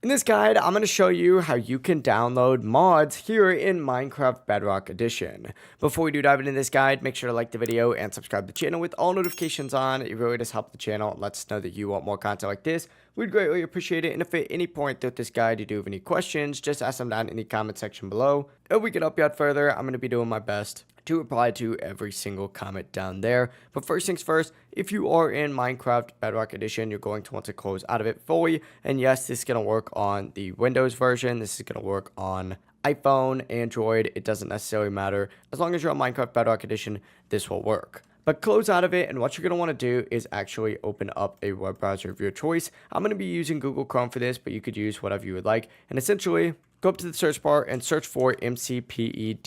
In this guide, I'm going to show you how you can download mods here in Minecraft Bedrock Edition. Before we do dive into this guide, make sure to like the video and subscribe to the channel with all notifications on. It really does help the channel and lets us know that you want more content like this. We'd greatly appreciate it, and if at any point throughout this guide you do have any questions, just ask them down in the comment section below. If we can help you out further, I'm going to be doing my best to reply to every single comment down there. But first things first, if you are in Minecraft Bedrock Edition, you're going to want to close out of it fully. And yes, this is going to work on the Windows version. This is going to work on iPhone, Android. It doesn't necessarily matter. As long as you're on Minecraft Bedrock Edition, this will work. But close out of it, and what you're going to want to do is actually open up a web browser of your choice. I'm going to be using Google Chrome for this, but you could use whatever you would like. And essentially, go up to the search bar and search for mcpedl.com.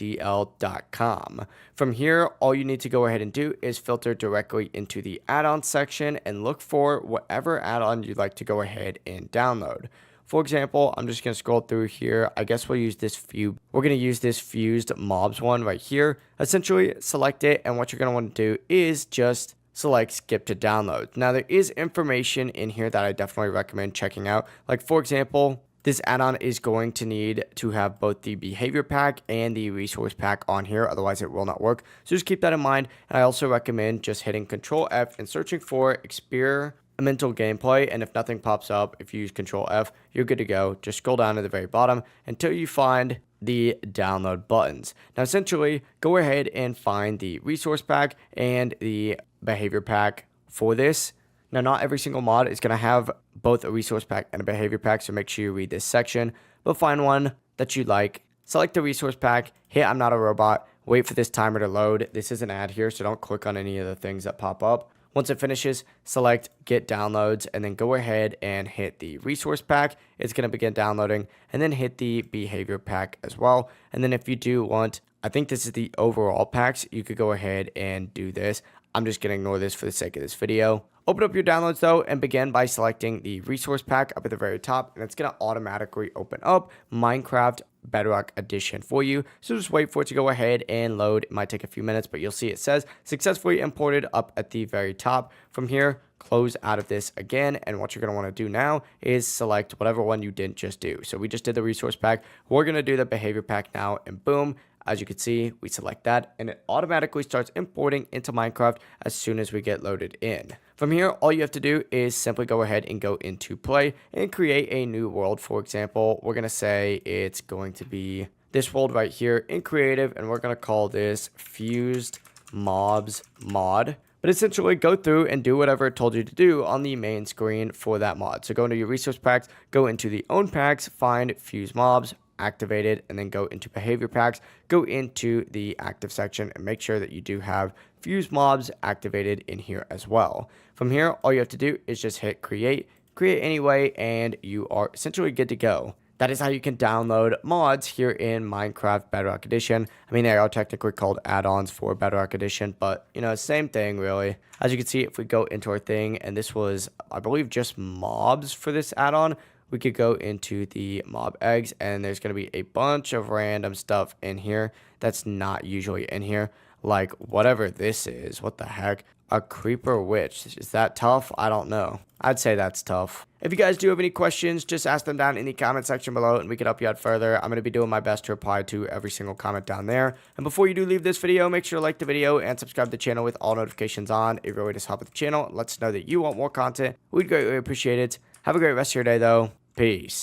From here, all you need to go ahead and do is filter directly into the add-on section and look for whatever add-on you'd like to go ahead and download. For example, I'm just going to scroll through here. I guess we'll use this we're going to use this fused mobs one right here. Essentially, select it, and what you're going to want to do is just select skip to download. Now, there is information in here that I definitely recommend checking out. Like, for example, this add-on is going to need to have both the behavior pack and the resource pack on here, otherwise it will not work. So just keep that in mind. And I also recommend just hitting Control F and searching for experimental gameplay, and if nothing pops up, if you use Control F, you're good to go. Just scroll down to the very bottom until you find the download buttons. Now, essentially, go ahead and find the resource pack and the behavior pack for this. Now, not every single mod is going to have both a resource pack and a behavior pack, so make sure you read this section. But find one that you like, select the resource pack, hit I'm not a robot, wait for this timer to load. This is an ad here, so don't click on any of the things that pop up. Once it finishes, select get downloads, and then go ahead and hit the resource pack. It's going to begin downloading, and then hit the behavior pack as well. And then if you do want, I think this is the overall packs, you could go ahead and do this. I'm just going to ignore this for the sake of this video. Open up your downloads though and begin by selecting the resource pack up at the very top, and it's going to automatically open up Minecraft Bedrock Edition for you. So just wait for it to go ahead and load. It might take a few minutes, but you'll see it says successfully imported up at the very top. From here, close out of this again, and what you're going to want to do now is select whatever one you didn't just do. So we just did the resource pack. We're going to do the behavior pack now, and boom. As you can see, we select that, and it automatically starts importing into Minecraft as soon as we get loaded in. From here, all you have to do is simply go ahead and go into play and create a new world. For example, we're going to say it's going to be this world right here in creative, and we're going to call this fused mobs mod. But essentially, go through and do whatever it told you to do on the main screen for that mod. So go into your resource packs, go into the own packs, find fuse mobs, activate it, and then go into behavior packs, go into the active section, and make sure that you do have fuse mobs activated in here as well. From here, all you have to do is just hit create anyway, and you are essentially good to go. That is how you can download mods here in Minecraft Bedrock Edition. I mean, they are technically called add-ons for Bedrock Edition, but, you know, same thing, really. As you can see, if we go into our thing, and this was, I believe, just mobs for this add-on, we could go into the mob eggs, and there's going to be a bunch of random stuff in here that's not usually in here. Like, whatever this is. What the heck? A creeper witch. Is that tough? I don't know. I'd say that's tough. If you guys do have any questions, just ask them down in the comment section below, and we can help you out further. I'm going to be doing my best to reply to every single comment down there. And before you do leave this video, make sure to like the video and subscribe to the channel with all notifications on. It really does help with the channel. It lets us know that you want more content. We'd greatly appreciate it. Have a great rest of your day, though. Peace.